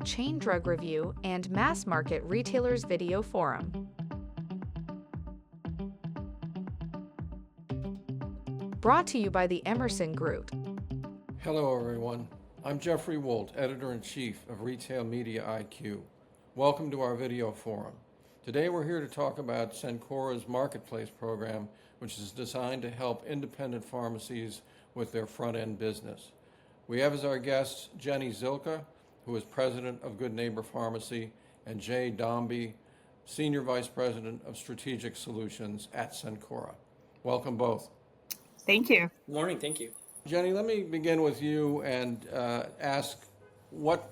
Chain Drug Review and Mass Market Retailers Video Forum. Brought to you by the Emerson Group. Hello everyone, I'm Jeffrey Wolt, Editor-in-Chief of Retail Media IQ. Welcome to our video forum. Today we're here to talk about Cencora's Marketplace program, which is designed to help independent pharmacies with their front-end business. We have as our guests Jenny Zilka, who is President of Good Neighbor Pharmacy, and Jay Dombey, Senior Vice President of Strategic Solutions at Cencora. Welcome both. Thank you. Good morning, thank you. Jenny, let me begin with you and ask what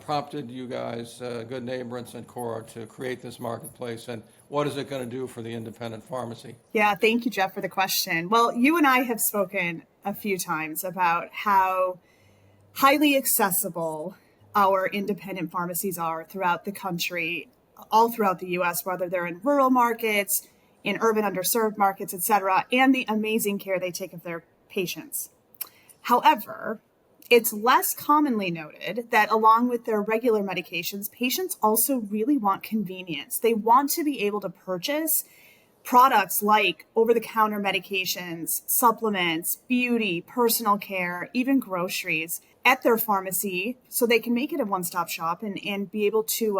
prompted you guys, Good Neighbor and Cencora, to create this marketplace, and what is it going to do for the independent pharmacy? Yeah, thank you, Jeff, for the question. Well, you and I have spoken a few times about how highly accessible our independent pharmacies are throughout the country, all throughout the U.S., whether they're in rural markets, in urban underserved markets, et cetera, and the amazing care they take of their patients. However, it's less commonly noted that along with their regular medications, patients also really want convenience. They want to be able to purchase products like over-the-counter medications, supplements, beauty, personal care, even groceries at their pharmacy, so they can make it a one-stop shop and be able to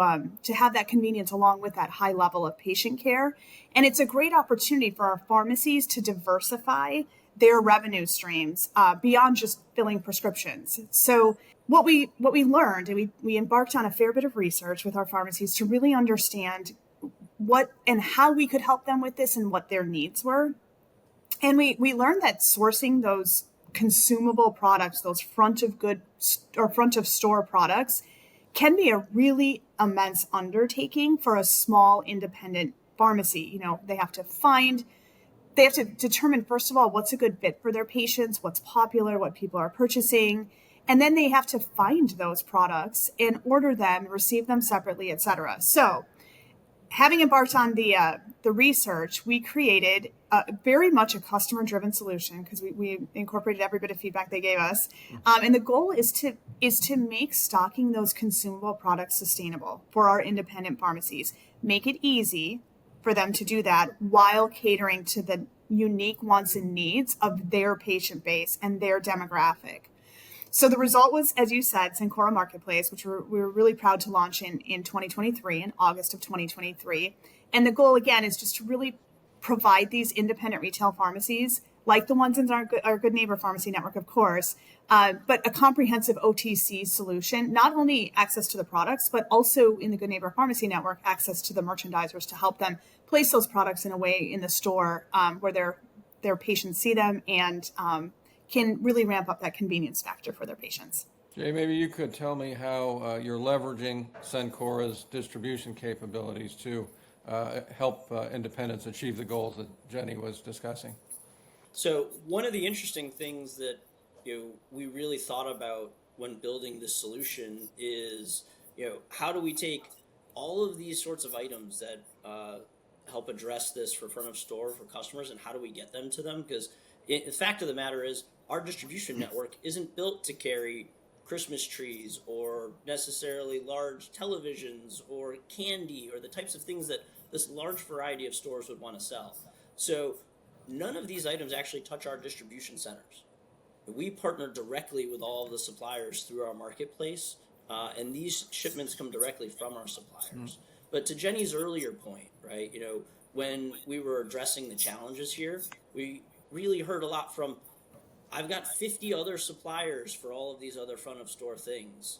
have that convenience along with that high level of patient care. And it's a great opportunity for our pharmacies to diversify their revenue streams beyond just filling prescriptions. So what we learned, and we embarked on a fair bit of research with our pharmacies to really understand what and how we could help them with this and what their needs were. And we learned that sourcing those consumable products, those front of store products, can be a really immense undertaking for a small independent pharmacy. You know, they have to determine, first of all, what's a good fit for their patients, what's popular, what people are purchasing, and then they have to find those products and order them, receive them separately, et cetera. So having embarked on the research, we created very much a customer-driven solution because we incorporated every bit of feedback they gave us. And the goal is to make stocking those consumable products sustainable for our independent pharmacies. Make it easy for them to do that while catering to the unique wants and needs of their patient base and their demographic. So the result was, as you said, Cencora Marketplace, which we were really proud to launch in 2023, in August of 2023. And the goal, again, is just to really provide these independent retail pharmacies, like the ones in our Good Neighbor Pharmacy Network, of course, but a comprehensive OTC solution, not only access to the products, but also in the Good Neighbor Pharmacy Network, access to the merchandisers to help them place those products in a way in the store where their patients see them and can really ramp up that convenience factor for their patients. Jay, maybe you could tell me how you're leveraging Cencora's distribution capabilities to help independents achieve the goals that Jenny was discussing. So one of the interesting things that we really thought about when building this solution is how do we take all of these sorts of items that help address this for front of store for customers, and how do we get them to them? Because the fact of the matter is our distribution network isn't built to carry Christmas trees or necessarily large televisions or candy or the types of things that this large variety of stores would want to sell. So none of these items actually touch our distribution centers. We partner directly with all of the suppliers through our marketplace, and these shipments come directly from our suppliers. But to Jenny's earlier point, right, when we were addressing the challenges here, we really heard a lot from, I've got 50 other suppliers for all of these other front of store things.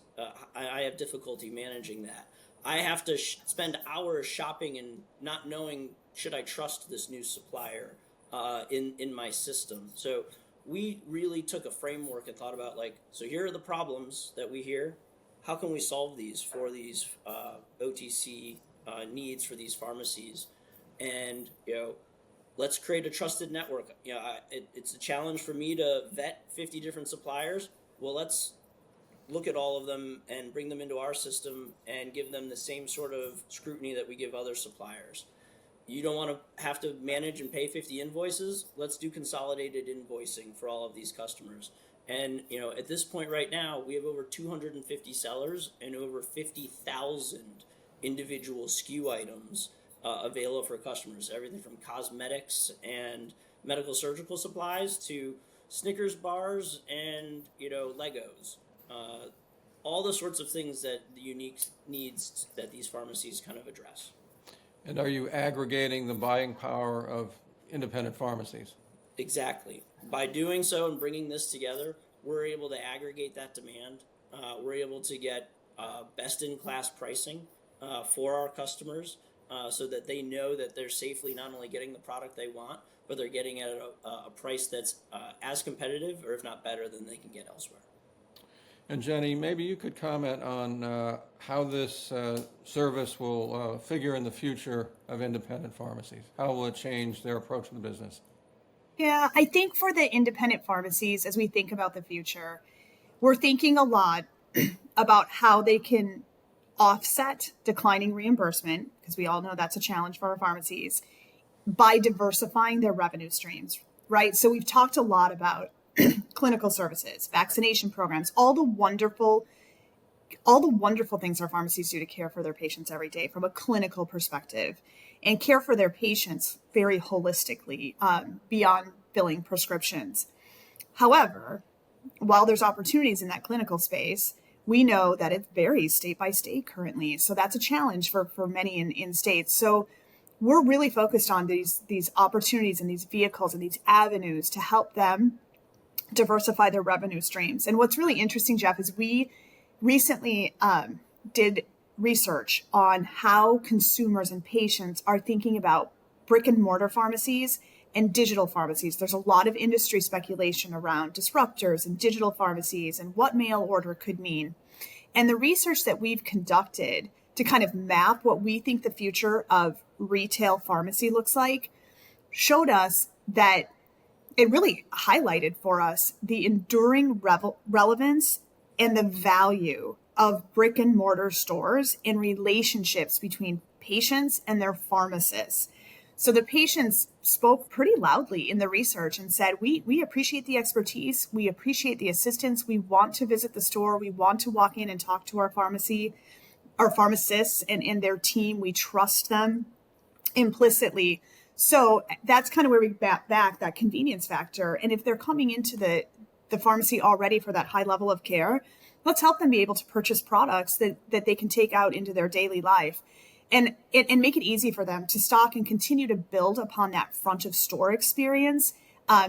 I have difficulty managing that. I have to spend hours shopping and not knowing, should I trust this new supplier in my system? So we really took a framework and thought about so here are the problems that we hear. How can we solve these for these OTC needs for these pharmacies? And, let's create a trusted network. It's a challenge for me to vet 50 different suppliers. Well, let's look at all of them and bring them into our system and give them the same sort of scrutiny that we give other suppliers. You don't want to have to manage and pay 50 invoices. Let's do consolidated invoicing for all of these customers. And at this point right now, we have over 250 sellers and over 50,000 individual SKU items available for customers. Everything from cosmetics and medical surgical supplies to Snickers bars and Legos. All the sorts of things that the unique needs that these pharmacies kind of address. And are you aggregating the buying power of independent pharmacies? Exactly. By doing so and bringing this together, we're able to aggregate that demand. We're able to get best-in-class pricing for our customers so that they know that they're safely not only getting the product they want, but they're getting it at a price that's as competitive, or if not better, than they can get elsewhere. And Jenny, maybe you could comment on how this service will figure in the future of independent pharmacies. How will it change their approach to the business? Yeah, I think for the independent pharmacies, as we think about the future, we're thinking a lot about how they can offset declining reimbursement, because we all know that's a challenge for our pharmacies, by diversifying their revenue streams, right? So we've talked a lot about clinical services, vaccination programs, all the wonderful things our pharmacies do to care for their patients every day from a clinical perspective and care for their patients very holistically beyond filling prescriptions. However, while there's opportunities in that clinical space, we know that it varies state by state currently. So that's a challenge for many in states. So we're really focused on these opportunities and these vehicles and these avenues to help them diversify their revenue streams. And what's really interesting, Jeff, is we recently did research on how consumers and patients are thinking about brick and mortar pharmacies and digital pharmacies. There's a lot of industry speculation around disruptors and digital pharmacies and what mail order could mean. And the research that we've conducted to kind of map what we think the future of retail pharmacy looks like showed us that it really highlighted for us the enduring relevance and the value of brick and mortar stores in relationships between patients and their pharmacists. So the patients spoke pretty loudly in the research and said, we appreciate the expertise. We appreciate the assistance. We want to visit the store. We want to walk in and talk to our pharmacists and their team. We trust them implicitly. So that's kind of where we back that convenience factor. And if they're coming into the pharmacy already for that high level of care, let's help them be able to purchase products that they can take out into their daily life and make it easy for them to stock and continue to build upon that front of store experience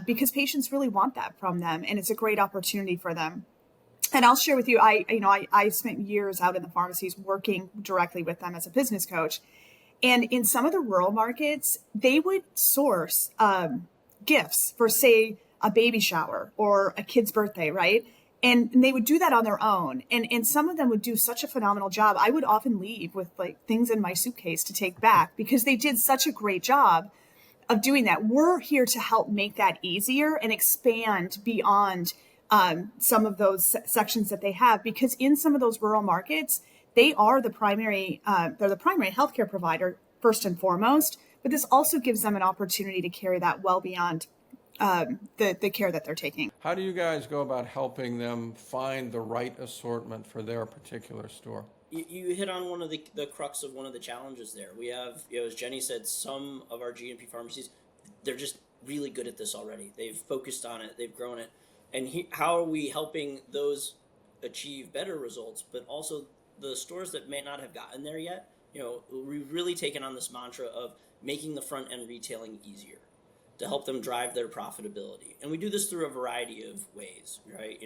because patients really want that from them. And it's a great opportunity for them. And I'll share with you, I spent years out in the pharmacies working directly with them as a business coach. And in some of the rural markets, they would source gifts for, say, a baby shower or a kid's birthday, right? And they would do that on their own. And some of them would do such a phenomenal job. I would often leave with like things in my suitcase to take back because they did such a great job of doing that. We're here to help make that easier and expand beyond some of those sections that they have, because in some of those rural markets, they are the primary healthcare provider first and foremost, but this also gives them an opportunity to carry that well beyond the care that they're taking. How do you guys go about helping them find the right assortment for their particular store? You hit on one of the crux of one of the challenges there. We have, as Jenny said, some of our GNP pharmacies, they're just really good at this already. They've focused on it, they've grown it. And how are we helping those achieve better results, but also the stores that may not have gotten there yet? We've really taken on this mantra of making the front end retailing easier to help them drive their profitability. And we do this through a variety of ways, right?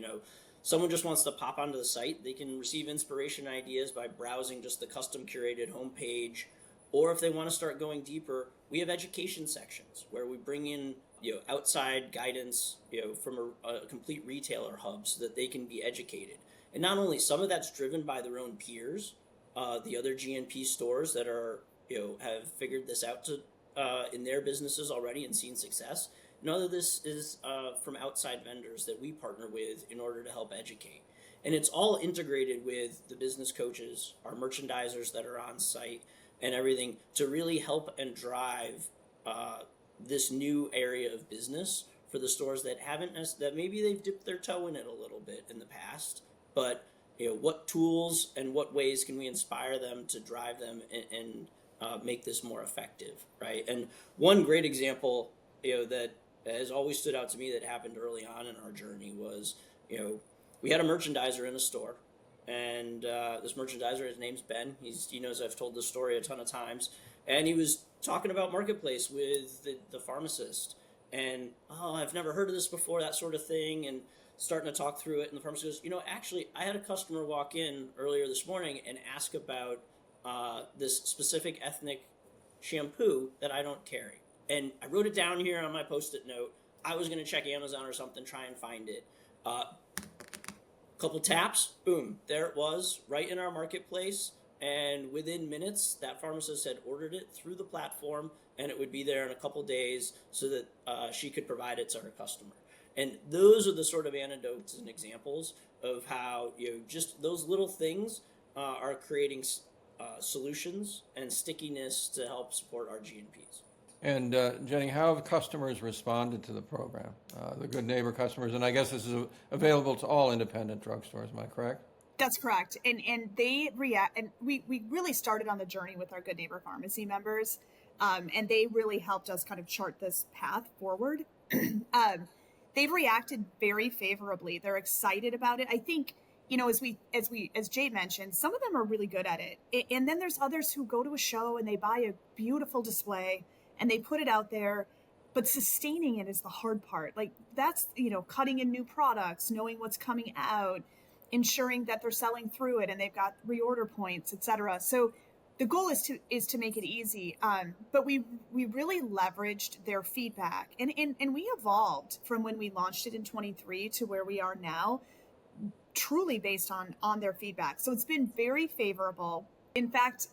Someone just wants to pop onto the site, they can receive inspiration ideas by browsing just the custom curated homepage. Or if they want to start going deeper, we have education sections where we bring in outside guidance from a complete retailer hub so that they can be educated. And not only some of that's driven by their own peers, the other GNP stores that are have figured this out to in their businesses already and seen success. None of this is from outside vendors that we partner with in order to help educate. And it's all integrated with the business coaches, our merchandisers that are on site and everything to really help and drive this new area of business for the stores that that maybe they've dipped their toe in it a little bit in the past, but what tools and what ways can we inspire them to drive them and make this more effective, right? And one great example, that has always stood out to me that happened early on in our journey was, we had a merchandiser in a store, and this merchandiser, his name's Ben. He knows I've told this story a ton of times, and he was talking about Marketplace with the pharmacist, and I've never heard of this before, that sort of thing, and starting to talk through it. And the pharmacist goes, actually, I had a customer walk in earlier this morning and ask about this specific ethnic shampoo that I don't carry. And I wrote it down here on my Post-it note. I was going to check Amazon or something, try and find it. Couple taps, boom, there it was, right in our Marketplace. And within minutes, that pharmacist had ordered it through the platform, and it would be there in a couple days so that she could provide it to her customer. And those are the sort of anecdotes and examples of how just those little things are creating solutions and stickiness to help support our GNPs. And Jenny, how have customers responded to the program, the Good Neighbor customers? And I guess this is available to all independent drugstores, am I correct? That's correct. And they react, and we really started on the journey with our Good Neighbor Pharmacy members, and they really helped us kind of chart this path forward. They've reacted very favorably. They're excited about it. I think, as Jade mentioned, some of them are really good at it. And then there's others who go to a show and they buy a beautiful display and they put it out there, but sustaining it is the hard part. Like that's, cutting in new products, knowing what's coming out, ensuring that they're selling through it and they've got reorder points, etc. So the goal is to make it easy. But we really leveraged their feedback and we evolved from when we launched it in 23 to where we are now, truly based on their feedback. So it's been very favorable. In fact,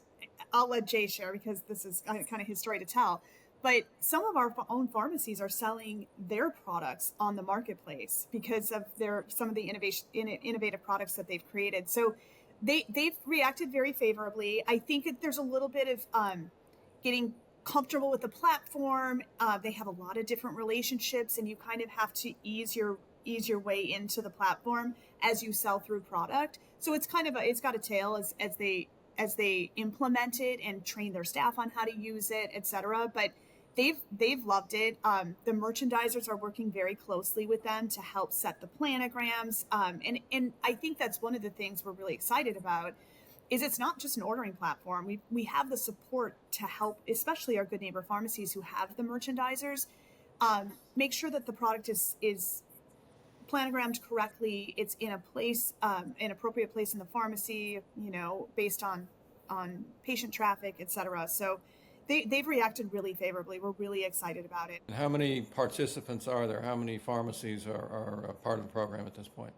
I'll let Jay share because this is kind of his story to tell. But some of our own pharmacies are selling their products on the Marketplace because of some of the innovative products that they've created. So they've reacted very favorably. I think there's a little bit of getting comfortable with the platform. They have a lot of different relationships, and you kind of have to ease your way into the platform as you sell through product. So it's it's got a tail as they implement it and train their staff on how to use it, etc. But they've loved it. The merchandisers are working very closely with them to help set the planograms. And I think that's one of the things we're really excited about is it's not just an ordering platform. We have the support to help, especially our Good Neighbor pharmacies who have the merchandisers, make sure that the product is planogrammed correctly. It's in an appropriate place in the pharmacy, based on patient traffic, etc. So they've reacted really favorably. We're really excited about it. And how many participants are there? How many pharmacies are a part of the program at this point?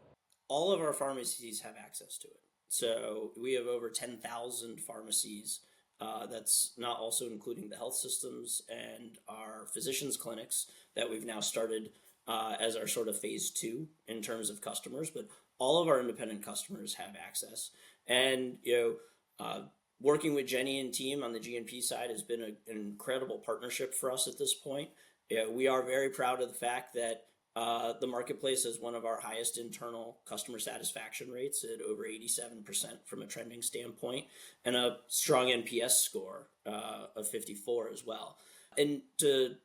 All of our pharmacies have access to it. So we have over 10,000 pharmacies. That's not also including the health systems and our physicians clinics that we've now started as our sort of phase 2 in terms of customers. But all of our independent customers have access. And, working with Jenny and team on the GNP side has been an incredible partnership for us at this point. We are very proud of the fact that the Marketplace is one of our highest internal customer satisfaction rates at over 87% from a trending standpoint, and a strong NPS score of 54 as well. And to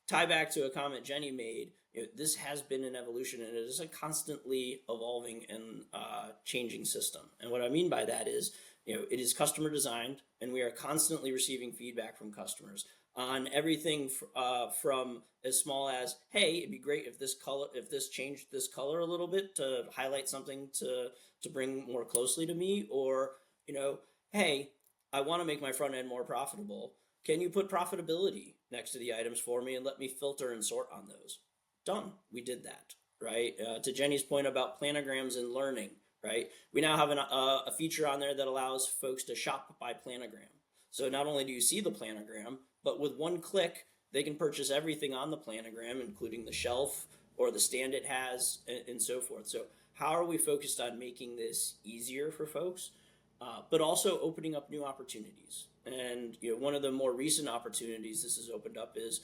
tie back to a comment Jenny made, this has been an evolution, and it is a constantly evolving and changing system. And what I mean by that is, it is customer designed, and we are constantly receiving feedback from customers on everything from as small as, hey, it'd be great if this changed this color a little bit to highlight something to bring more closely to me, or, hey, I want to make my front end more profitable. Can you put profitability next to the items for me and let me filter and sort on those? Done. We did that, right? To Jenny's point about planograms and learning, right? We now have a feature on there that allows folks to shop by planogram. So not only do you see the planogram, but with one click, they can purchase everything on the planogram, including the shelf or the stand it has, and so forth. So how are we focused on making this easier for folks, but also opening up new opportunities? And one of the more recent opportunities this has opened up is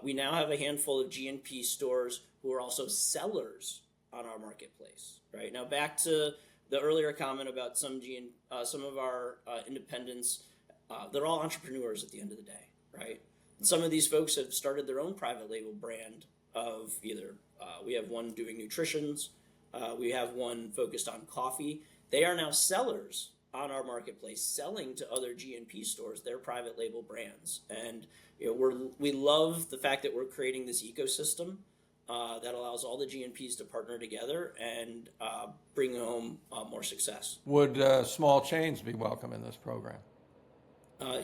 We now have a handful of GNP stores who are also sellers on our marketplace. Right now, back to the earlier comment about some of our independents. They're all entrepreneurs at the end of the day, right? And some of these folks have started their own private label brand of either. We have one doing nutritions. We have one focused on coffee. They are now sellers on our marketplace, selling to other GNP stores their private label brands. And we love the fact that we're creating this ecosystem that allows all the GNPs to partner together and bring home more success. Would small chains be welcome in this program?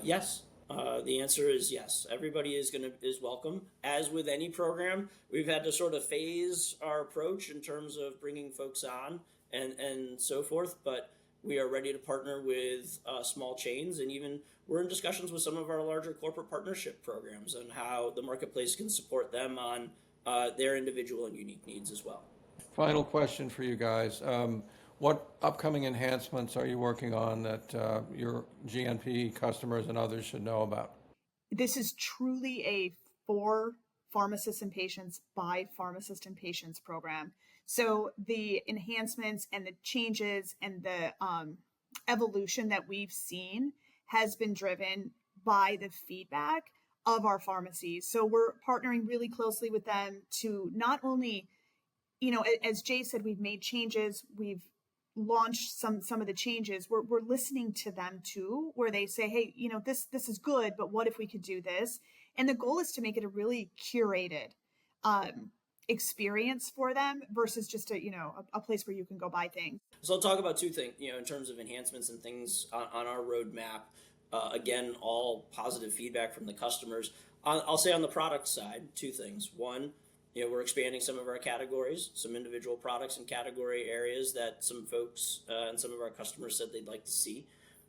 Yes. The answer is yes. Everybody is welcome. As with any program, we've had to sort of phase our approach in terms of bringing folks on and so forth. But we are ready to partner with small chains, and even we're in discussions with some of our larger corporate partnership programs on how the marketplace can support them on their individual and unique needs as well. Final question for you guys. What upcoming enhancements are you working on that your GNP customers and others should know about? This is truly a for pharmacists and patients by pharmacists and patients program. So the enhancements and the changes and the evolution that we've seen has been driven by the feedback of our pharmacies. So we're partnering really closely with them to not only, as Jay said, we've made changes, we've launched some of the changes. We're listening to them too, where they say, hey, this is good, but what if we could do this? And the goal is to make it a really curated experience for them versus just a place where you can go buy things. So I'll talk about two things, in terms of enhancements and things on our roadmap. Again, all positive feedback from the customers. I'll say on the product side, two things. One, we're expanding some of our categories, some individual products and category areas that some folks and some of our customers said they'd like to see.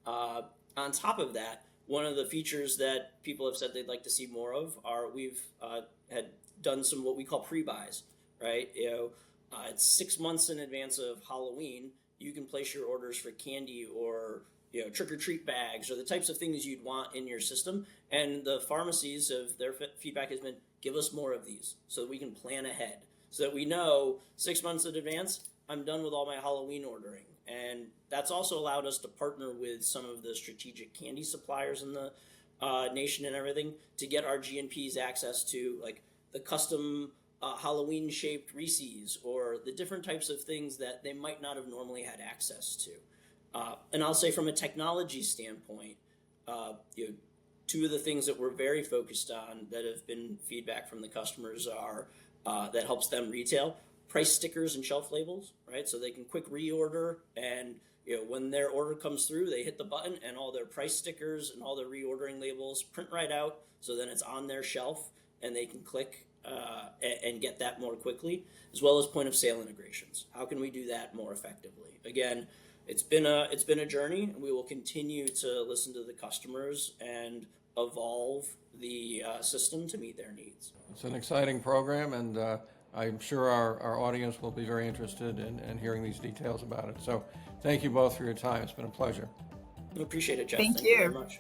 On top of that, one of the features that people have said they'd like to see more of are we've had done some what we call pre-buys, right? It's 6 months in advance of Halloween. You can place your orders for candy or trick-or-treat bags or the types of things you'd want in your system. And the pharmacies, their feedback has been, give us more of these so that we can plan ahead, so that we know 6 months in advance, I'm done with all my Halloween ordering. And that's also allowed us to partner with some of the strategic candy suppliers in the nation and everything to get our GNPs access to like the custom Halloween shaped Reese's or the different types of things that they might not have normally had access to. And I'll say from a technology standpoint, two of the things that we're very focused on that have been feedback from the customers are that helps them retail, price stickers and shelf labels, right? So they can quick reorder and when their order comes through, they hit the button and all their price stickers and all their reordering labels print right out. So then it's on their shelf and they can click and get that more quickly, as well as point of sale integrations. How can we do that more effectively? Again, it's been a journey, and we will continue to listen to the customers and evolve the system to meet their needs. It's an exciting program, and I'm sure our audience will be very interested in hearing these details about it. So thank you both for your time. It's been a pleasure. I appreciate it, Jeff. Thank you you very much.